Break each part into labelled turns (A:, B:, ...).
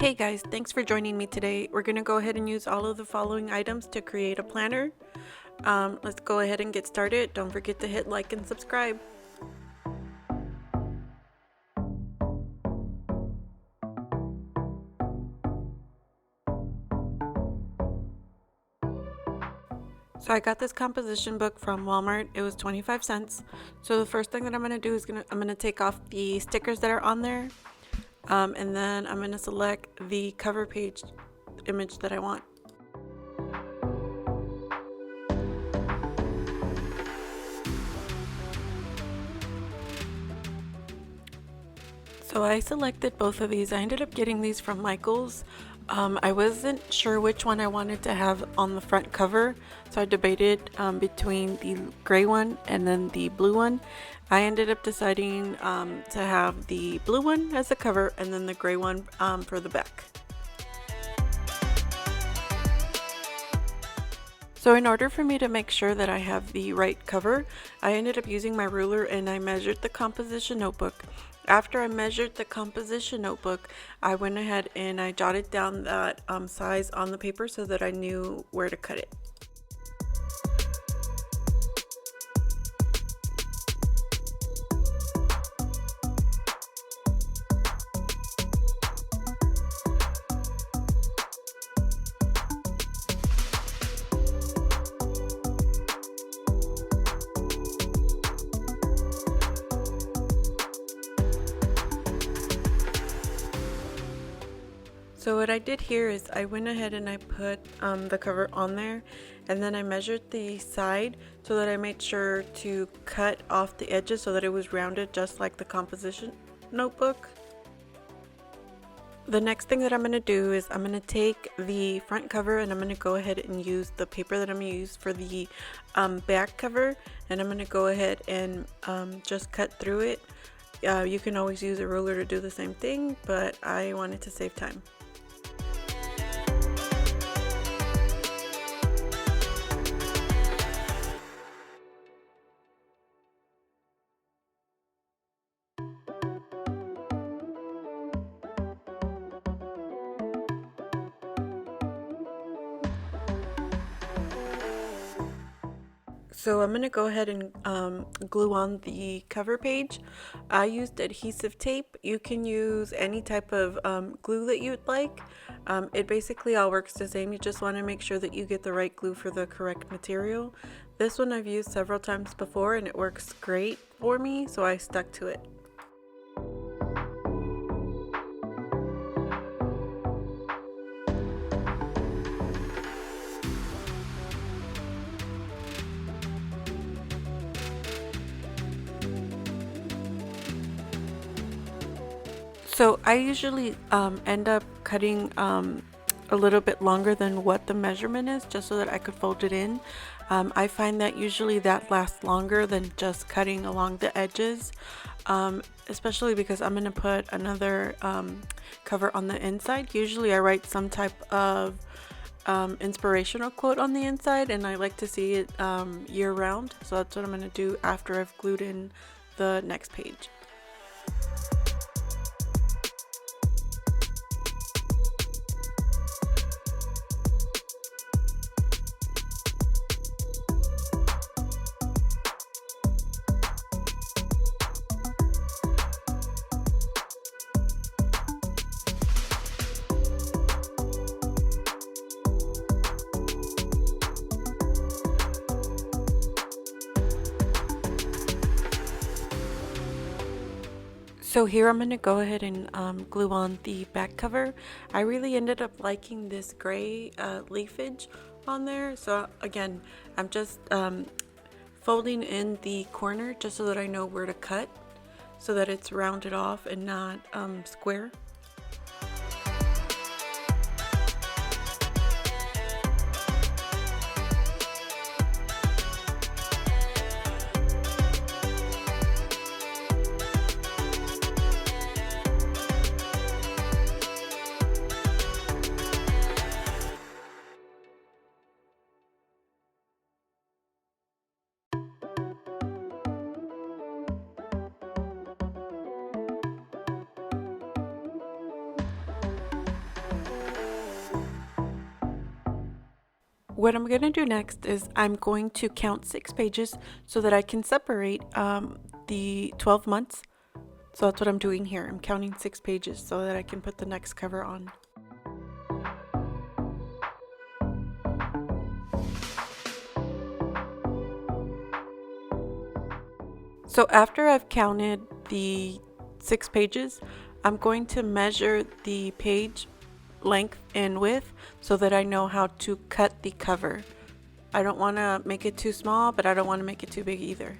A: Hey guys, thanks for joining me today. We're going to go ahead and use all of the following items to create a planner. Let's go ahead and get started. Don't forget to hit like and subscribe. So I got this composition book from Walmart. It was 25 cents. So the first thing that I'm going to do is I'm going to take off the stickers that are on there. And then I'm going to select the cover page image that I want. So I selected both of these. I ended up getting these from Michael's. I wasn't sure which one I wanted to have on the front cover, so I debated between the gray one and then the blue one. I ended up deciding to have the blue one as the cover and then the gray one for the back. So in order for me to make sure that I have the right cover, I ended up using my ruler and I measured the composition notebook. After I measured the composition notebook, I went ahead and I jotted down that size on the paper so that I knew where to cut it. So what I did here is I went ahead and I put the cover on there, and then I measured the side so that I made sure to cut off the edges so that it was rounded just like the composition notebook. The next thing that I'm going to do is I'm going to take the front cover and I'm going to go ahead and use the paper that I'm going to use for the back cover, and I'm going to go ahead and just cut through it. You can always use a ruler to do the same thing, but I wanted to save time. So I'm going to go ahead and glue on the cover page. I used adhesive tape. You can use any type of glue that you'd like. It basically all works the same. You just want to make sure that you get the right glue for the correct material. This one I've used several times before and it works great for me, so I stuck to it. So I usually end up cutting a little bit longer than what the measurement is, just so that I could fold it in. I find that usually that lasts longer than just cutting along the edges, especially because I'm going to put another cover on the inside. Usually I write some type of inspirational quote on the inside, and I like to see it year round, so that's what I'm going to do after I've glued in the next page. So here I'm going to go ahead and glue on the back cover. I really ended up liking this gray leafage on there. So again, I'm just folding in the corner just so that I know where to cut, so that it's rounded off and not square. What I'm gonna do next is I'm going to count 6 pages so that I can separate the 12 months. So that's what I'm doing here. I'm counting 6 pages so that I can put the next cover on. So after I've counted the 6 pages, I'm going to measure the page length and width so that I know how to cut the cover. I don't want to make it too small, but I don't want to make it too big either.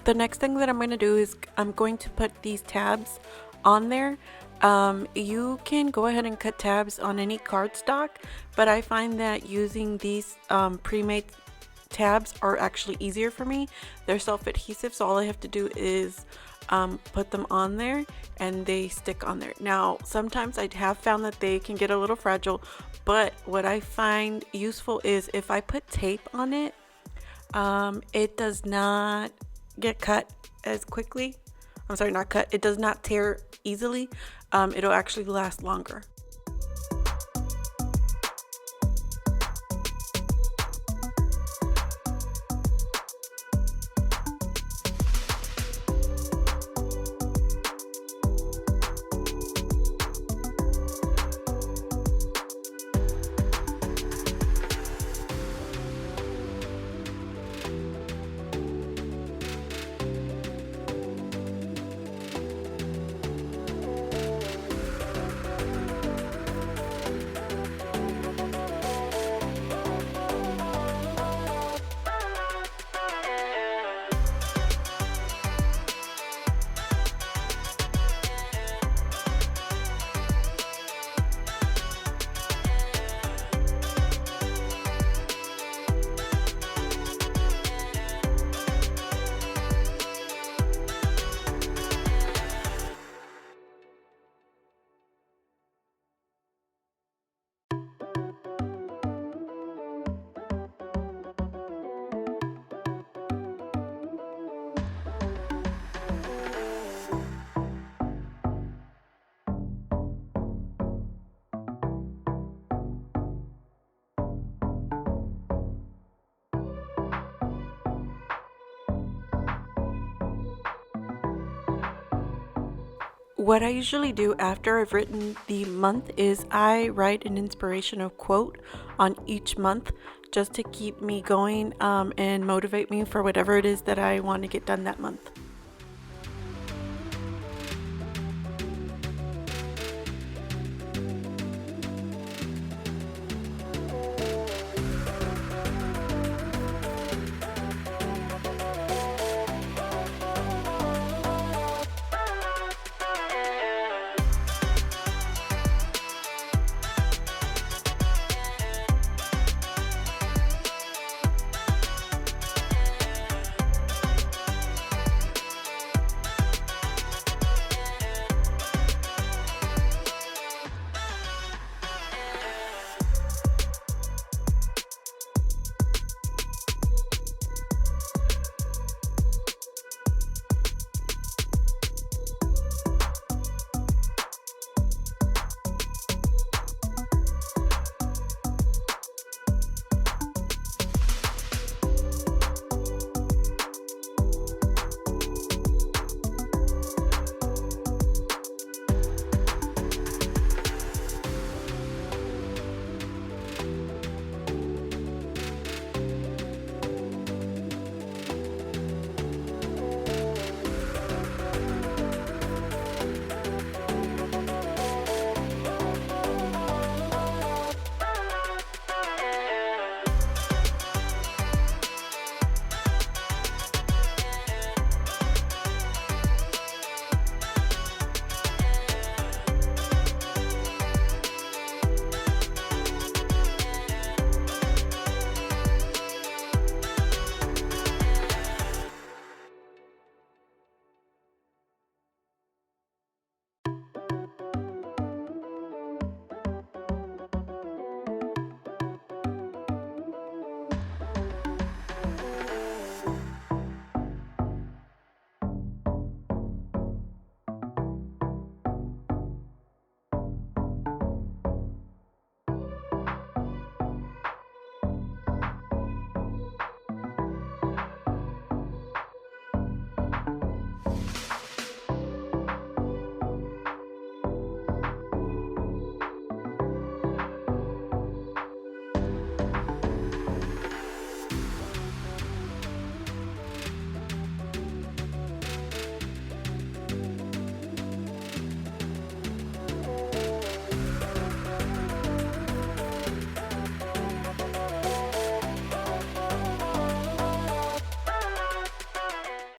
A: The next thing that I'm going to do is I'm going to put these tabs on there. You can go ahead and cut tabs on any cardstock, but I find that using these pre-made tabs are actually easier for me. They're self-adhesive, so all I have to do is put them on there and they stick on there. Now, sometimes I have found that they can get a little fragile, but what I find useful is if I put tape on it, it does not get cut as quickly. I'm sorry, not cut. It does not tear easily. It'll actually last longer. What I usually do after I've written the month is I write an inspirational quote on each month just to keep me going and motivate me for whatever it is that I want to get done that month.